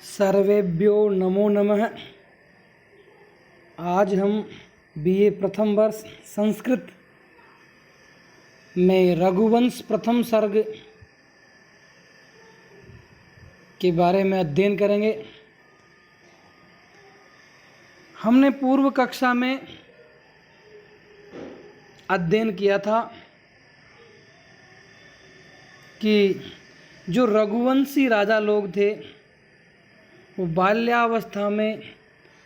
सर्वेभ्यो नमो नमः। आज हम बीए प्रथम वर्ष संस्कृत में रघुवंश प्रथम सर्ग के बारे में अध्ययन करेंगे। हमने पूर्व कक्षा में अध्ययन किया था कि जो रघुवंशी राजा लोग थे वो बाल्यावस्था में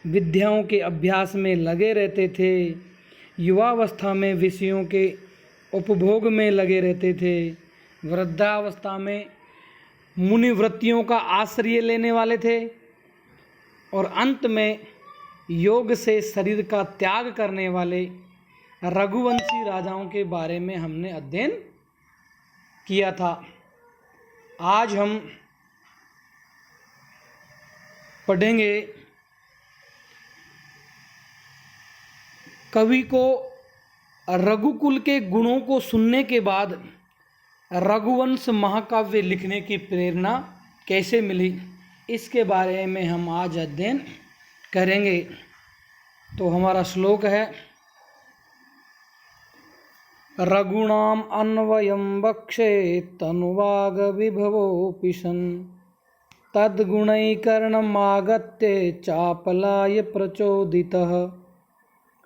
विद्याओं के अभ्यास में लगे रहते थे, युवावस्था में विषयों के उपभोग में लगे रहते थे, वृद्धावस्था में मुनिवृत्तियों का आश्रय लेने वाले थे और अंत में योग से शरीर का त्याग करने वाले रघुवंशी राजाओं के बारे में हमने अध्ययन किया था। आज हम पढ़ेंगे कवि को रघुकुल के गुणों को सुनने के बाद रघुवंश महाकाव्य लिखने की प्रेरणा कैसे मिली, इसके बारे में हम आज अध्ययन करेंगे। तो हमारा श्लोक है, रघुणाम अन्वयं वक्षे तनुवाग विभवोऽपि सन् तद्गुणैकर्णमागत्य चापलाय प्रचोदितः।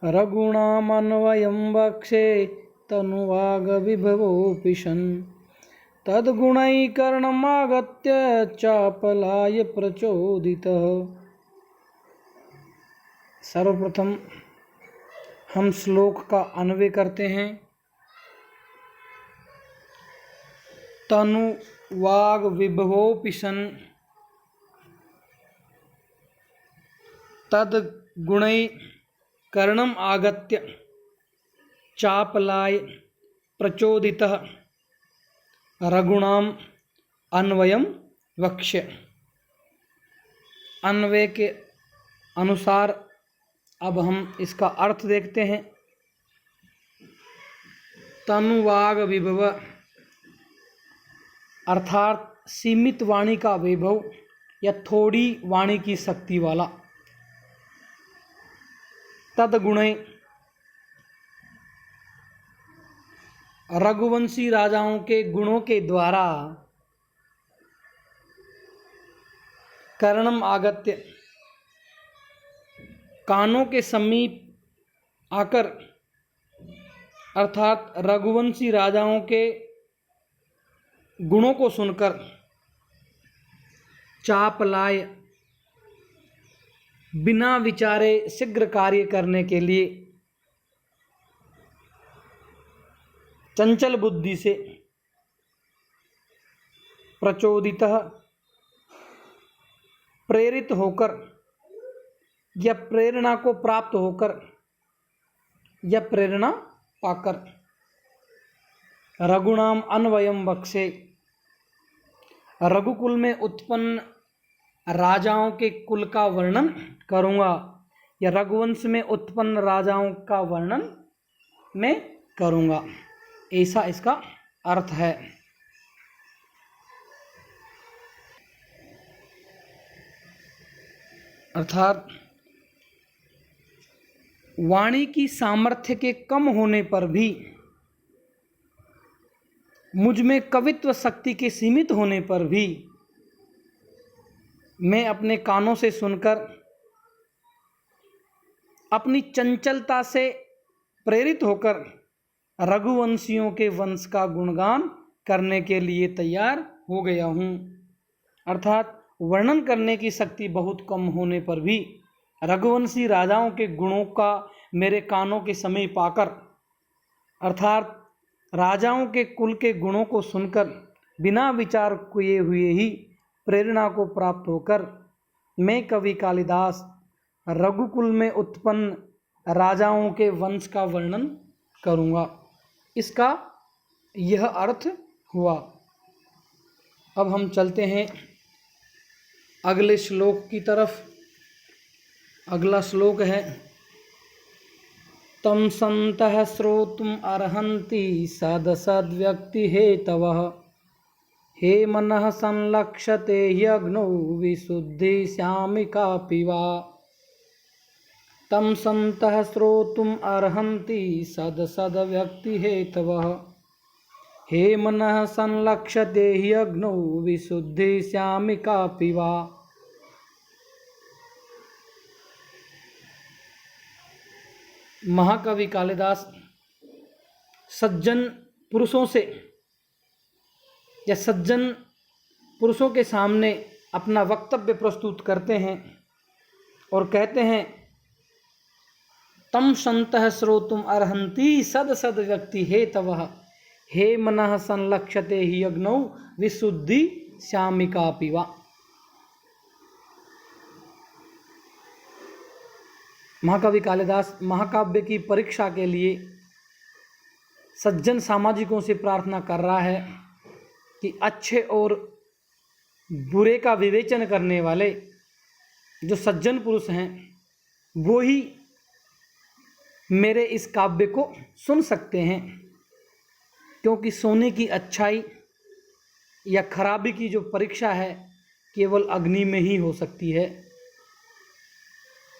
रघुणामन्वयं वक्षे तनुवाग विभवोऽपि सन् तद्गुणैकर्णमागत्य चापलाय प्रचोदितः। सर्वप्रथम हम श्लोक का अन्वय करते हैं। तनु वाग विभवोऽपि सन् तद गुणै कर्णम आगत्य चापलाय प्रचोदितः। रघुणाम अन्वयम वक्ष्य। अन्वय के अनुसार अब हम इसका अर्थ देखते हैं। तनुवाग विभव अर्थात सीमित वाणी का वैभव या थोड़ी वाणी की शक्ति वाला। तद्गुणे रघुवंशी राजाओं के गुणों के द्वारा कर्णम आगत्य कानों के समीप आकर अर्थात रघुवंशी राजाओं के गुणों को सुनकर चापलाय बिना विचारे शीघ्र कार्य करने के लिए चंचल बुद्धि से प्रचोदितः प्रेरित होकर या प्रेरणा को प्राप्त होकर या प्रेरणा पाकर। रघुणाम अन्वयम वक्षे रघुकुल में उत्पन्न राजाओं के कुल का वर्णन करूँगा या रघुवंश में उत्पन्न राजाओं का वर्णन मैं करूँगा, ऐसा इसका अर्थ है। अर्थात वाणी की सामर्थ्य के कम होने पर भी, मुझ में कवित्व शक्ति के सीमित होने पर भी मैं अपने कानों से सुनकर अपनी चंचलता से प्रेरित होकर रघुवंशियों के वंश का गुणगान करने के लिए तैयार हो गया हूँ। अर्थात वर्णन करने की शक्ति बहुत कम होने पर भी रघुवंशी राजाओं के गुणों का मेरे कानों के समीप आकर अर्थात राजाओं के कुल के गुणों को सुनकर बिना विचार किए हुए ही प्रेरणा को प्राप्त होकर मैं कवि कालिदास रघुकुल में उत्पन्न राजाओं के वंश का वर्णन करूँगा। इसका यह अर्थ हुआ। अब हम चलते हैं अगले श्लोक की तरफ। अगला श्लोक है, तम संतः श्रोतुम अर्हन्ति सदसद्व्यक्ति हेतवः हे मनः संलक्ष्यते ह्यग्नौ विशुद्धि श्यामिकापि वा तं सन्तः श्रोतुम् अर्हन्ति सदसद्व्यक्तिहेतवः हे मनः संलक्ष्यते ह्यग्नौ विशुद्धि श्यामिकापि वा। महाकवि कालिदास सज्जन पुरुषों से या सज्जन पुरुषों के सामने अपना वक्तव्य प्रस्तुत करते हैं और कहते हैं तम संतः श्रोतुम अर्हन्ति सद सद व्यक्ति हेतवः हे मनः संलक्ष्यते हि अग्नौ विशुद्धि श्यामिकापि वा। महाकवि कालिदास महाकाव्य की परीक्षा के लिए सज्जन सामाजिकों से प्रार्थना कर रहा है कि अच्छे और बुरे का विवेचन करने वाले जो सज्जन पुरुष हैं वो ही मेरे इस काव्य को सुन सकते हैं, क्योंकि सोने की अच्छाई या खराबी की जो परीक्षा है केवल अग्नि में ही हो सकती है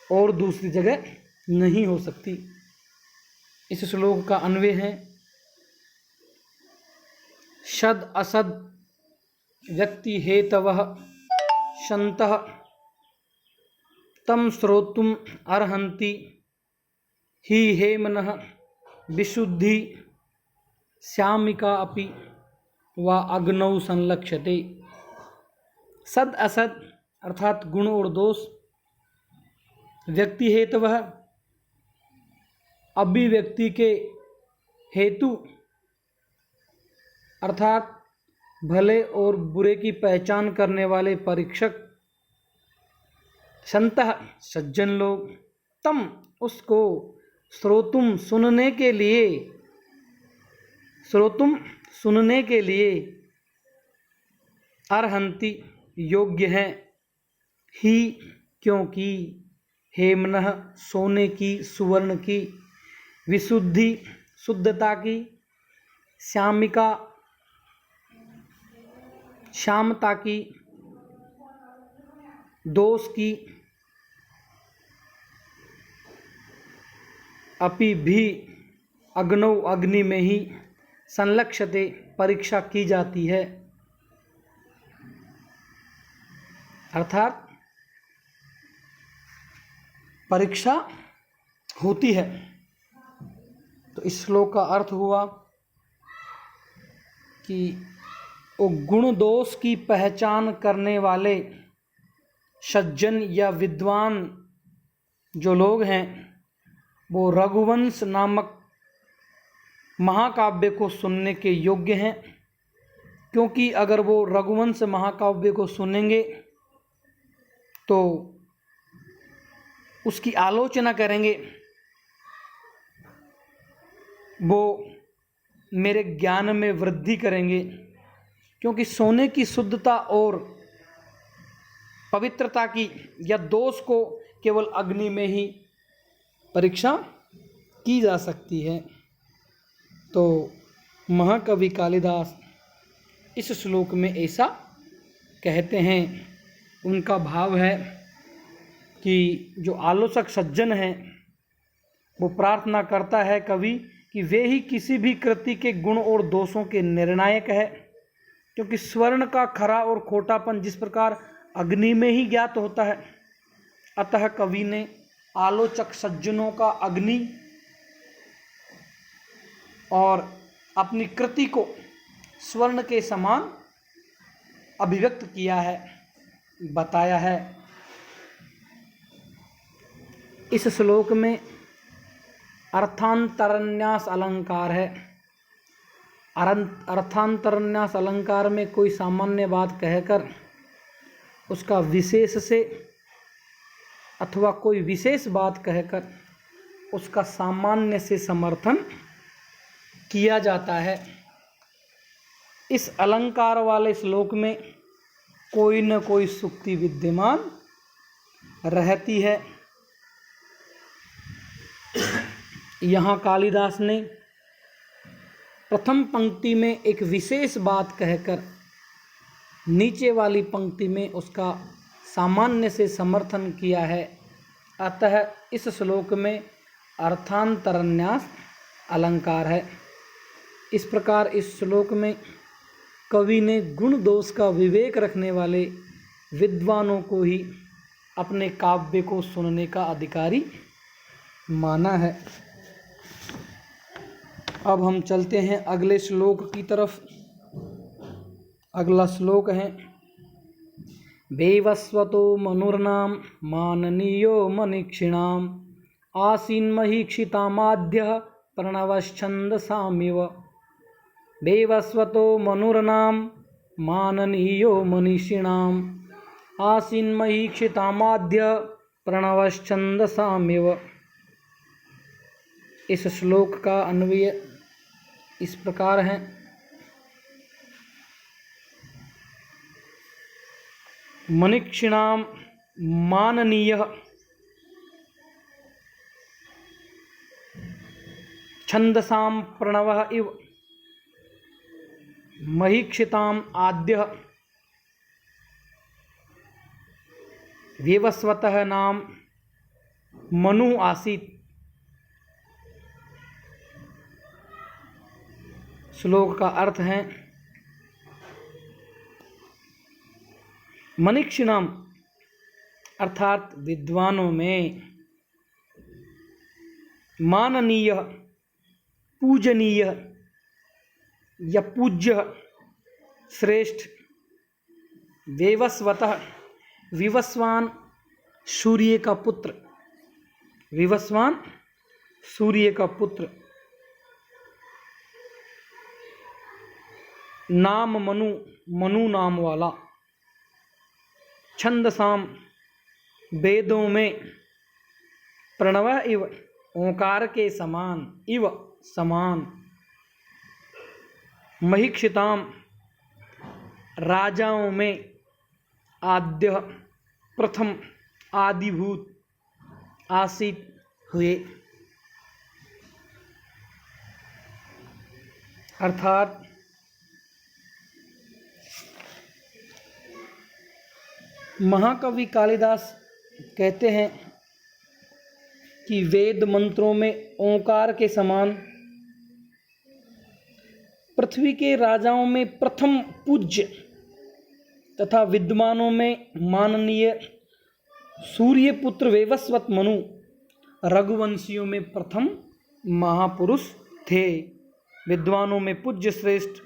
और दूसरी जगह नहीं हो सकती। इस श्लोक का अन्वय है शद असद व्यक्ति हेतवः शन्तः तम श्रोतुम अर्हन्ति ही हे मनः विशुद्धि श्यामिका अपि वा अग्नौ संलक्ष्यते। सद असद अर्थात गुण और दोष, व्यक्ति हेतवः अभिव्यक्ति के हेतु अर्थात भले और बुरे की पहचान करने वाले परीक्षक, संतः सज्जन लोग, तम उसको, श्रोतुम सुनने के लिए, श्रोतुम सुनने के लिए, अर्हन्ति योग्य हैं, ही क्योंकि, हे मनः सोने की, सुवर्ण की, विशुद्धि शुद्धता की, श्यामिका श्यामता की, दोष की, अपि भी अग्नौ अग्नि में ही, संलक्ष्यते परीक्षा की जाती है, अर्थात परीक्षा होती है। तो इस श्लोक का अर्थ हुआ कि वो गुण दोष की पहचान करने वाले सज्जन या विद्वान जो लोग हैं वो रघुवंश नामक महाकाव्य को सुनने के योग्य हैं, क्योंकि अगर वो रघुवंश महाकाव्य को सुनेंगे तो उसकी आलोचना करेंगे, वो मेरे ज्ञान में वृद्धि करेंगे, क्योंकि सोने की शुद्धता और पवित्रता की या दोष को केवल अग्नि में ही परीक्षा की जा सकती है। तो महाकवि कालिदास इस श्लोक में ऐसा कहते हैं। उनका भाव है कि जो आलोचक सज्जन हैं वो प्रार्थना करता है कवि कि वे ही किसी भी कृति के गुण और दोषों के निर्णायक है, क्योंकि स्वर्ण का खरा और खोटापन जिस प्रकार अग्नि में ही ज्ञात होता है, अतः कवि ने आलोचक सज्जनों का अग्नि और अपनी कृति को स्वर्ण के समान अभिव्यक्त किया है, बताया है। इस श्लोक में अर्थांतरन्यास अलंकार है। अर्थांतरन्यास अलंकार में कोई सामान्य बात कहकर उसका विशेष से अथवा कोई विशेष बात कहकर उसका सामान्य से समर्थन किया जाता है। इस अलंकार वाले श्लोक में कोई न कोई सूक्ति विद्यमान रहती है। यहाँ कालिदास ने प्रथम पंक्ति में एक विशेष बात कहकर नीचे वाली पंक्ति में उसका सामान्य से समर्थन किया है। अतः इस श्लोक में अर्थांतरन्यास अलंकार है। इस प्रकार इस श्लोक में कवि ने गुण दोष का विवेक रखने वाले विद्वानों को ही अपने काव्य को सुनने का अधिकारी माना है। अब हम चलते हैं अगले श्लोक की तरफ। अगला श्लोक है वेवस्वतो मनुर्नाम माननीयो मनीक्षिणाम आसीन्महीक्षितामाद्यः प्रणवश्छन्दसामिव। वेवस्वतो मनुर्नाम माननीयो मनीषिणाम आसीन्महीक्षितामाद्यः प्रणवश्छन्दसामिव। इस श्लोक का अन्वय इस प्रकार है। मनीक्षिणाम माननीयः छन्दसां प्रणवः इव महीक्षिताम् आद्यः वेवस्वतः नाम मनु आसीत्। श्लोक का अर्थ है मनीक्षिणाम अर्थात विद्वानों में, माननीय पूजनीय या पूज्य श्रेष्ठ, वेवस्वतः विवस्वान सूर्य का पुत्र, विवस्वान सूर्य का पुत्र, नाम मनु मनु नाम वाला, छंदसाम वेदों में, प्रणव इव ओंकार के समान, इव समान, महीक्षिताम राजाओं में, आद्य प्रथम आदिभूत, आसित हुए। अर्थात महाकवि कालिदास कहते हैं कि वेद मंत्रों में ओंकार के समान, पृथ्वी के राजाओं में प्रथम पूज्य तथा विद्वानों में माननीय सूर्य पुत्र वेवस्वत मनु रघुवंशियों में प्रथम महापुरुष थे। विद्वानों में पूज्य श्रेष्ठ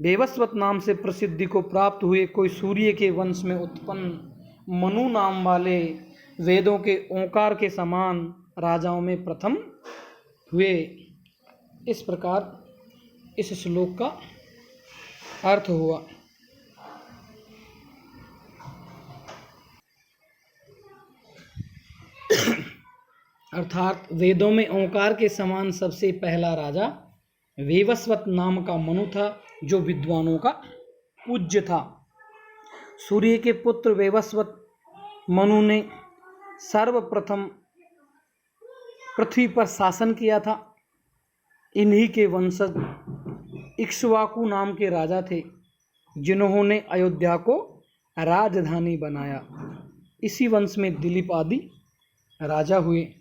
वेवस्वत नाम से प्रसिद्धि को प्राप्त हुए कोई सूर्य के वंश में उत्पन्न मनु नाम वाले वेदों के ओंकार के समान राजाओं में प्रथम हुए। इस प्रकार इस श्लोक का अर्थ हुआ। अर्थात वेदों में ओंकार के समान सबसे पहला राजा वेवस्वत नाम का मनु था, जो विद्वानों का पूज्य था। सूर्य के पुत्र वेवस्वत मनु ने सर्वप्रथम पृथ्वी पर शासन किया था। इन्हीं के वंशज इक्ष्वाकु नाम के राजा थे, जिन्होंने अयोध्या को राजधानी बनाया। इसी वंश में दिलीप आदि राजा हुए।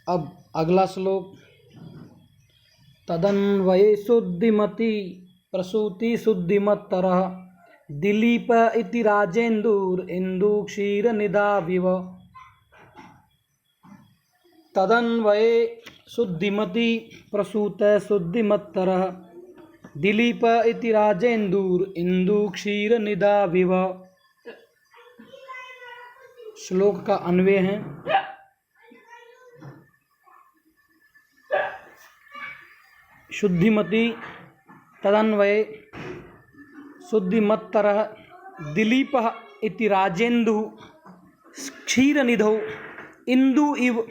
अब अगला श्लोक तदन्वये शुद्धिमती प्रसूति शुद्धिमत्तरः दिलीप इति राजेन्दुर इंदु क्षीर निधाविव। तदन्वये शुद्धिमती प्रसूत शुद्धिमत्तरः दिलीप इति राजेन्दुर इंदु क्षीर निधाविव। श्लोक का अन्वय है शुद्धिमती तदन्वये शुद्धिमत्तरः दिलीपः इति राजेन्दु क्षीरनिधौ इंदु इव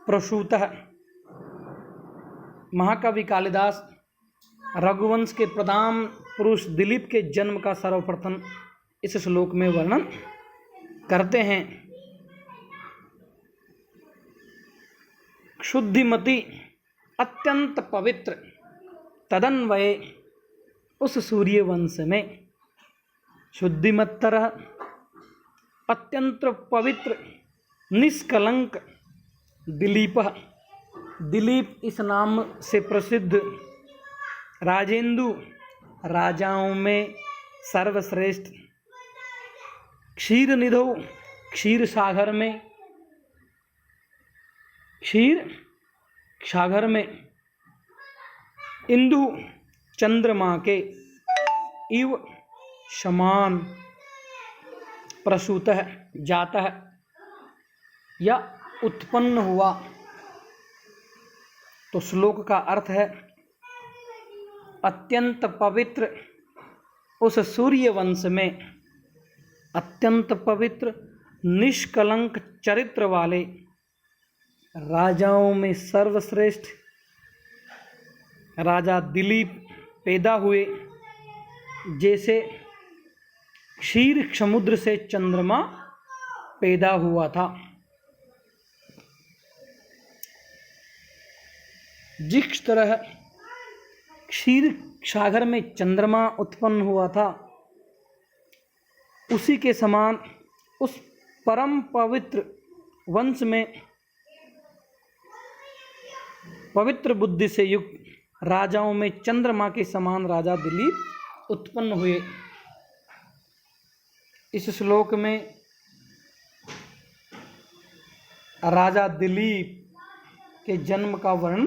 प्रसूतः। महाकवि कालिदास रघुवंश के प्रधान पुरुष दिलीप के जन्म का सर्वप्रथम इस श्लोक में वर्णन करते हैं। शुद्धिमती अत्यंत पवित्र, तदन्वये उस सूर्य वंश में, शुद्धिमत्तरः, अत्यंत पवित्र निष्कलंक दिलीपः, दिलीप इस नाम से प्रसिद्ध राजेंदु, राजाओं में सर्वश्रेष्ठ, क्षीर निधो, क्षीर सागर में, क्षीर सागर में, इंदु चंद्रमा के, इव समान, प्रसूतः जातः या उत्पन्न हुआ। तो श्लोक का अर्थ है अत्यंत पवित्र उस सूर्य वंश में, अत्यंत पवित्र निष्कलंक चरित्र वाले, राजाओं में सर्वश्रेष्ठ राजा दिलीप पैदा हुए, जैसे क्षीर समुद्र से चंद्रमा पैदा हुआ था। जिस तरह क्षीर सागर में चंद्रमा उत्पन्न हुआ था, उसी के समान उस परम पवित्र वंश में पवित्र बुद्धि से युक्त राजाओं में चंद्रमा के समान राजा दिलीप उत्पन्न हुए। इस श्लोक में राजा दिलीप के जन्म का वर्णन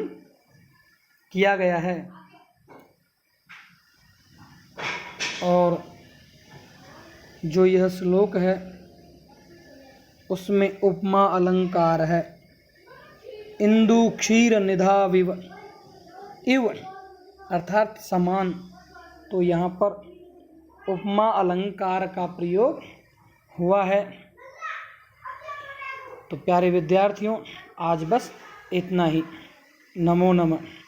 किया गया है और जो यह श्लोक है उसमें उपमा अलंकार है। इंदु क्षीर निधाविव, इव अर्थात समान, तो यहाँ पर उपमा अलंकार का प्रयोग हुआ है। तो प्यारे विद्यार्थियों, आज बस इतना ही। नमो नमः।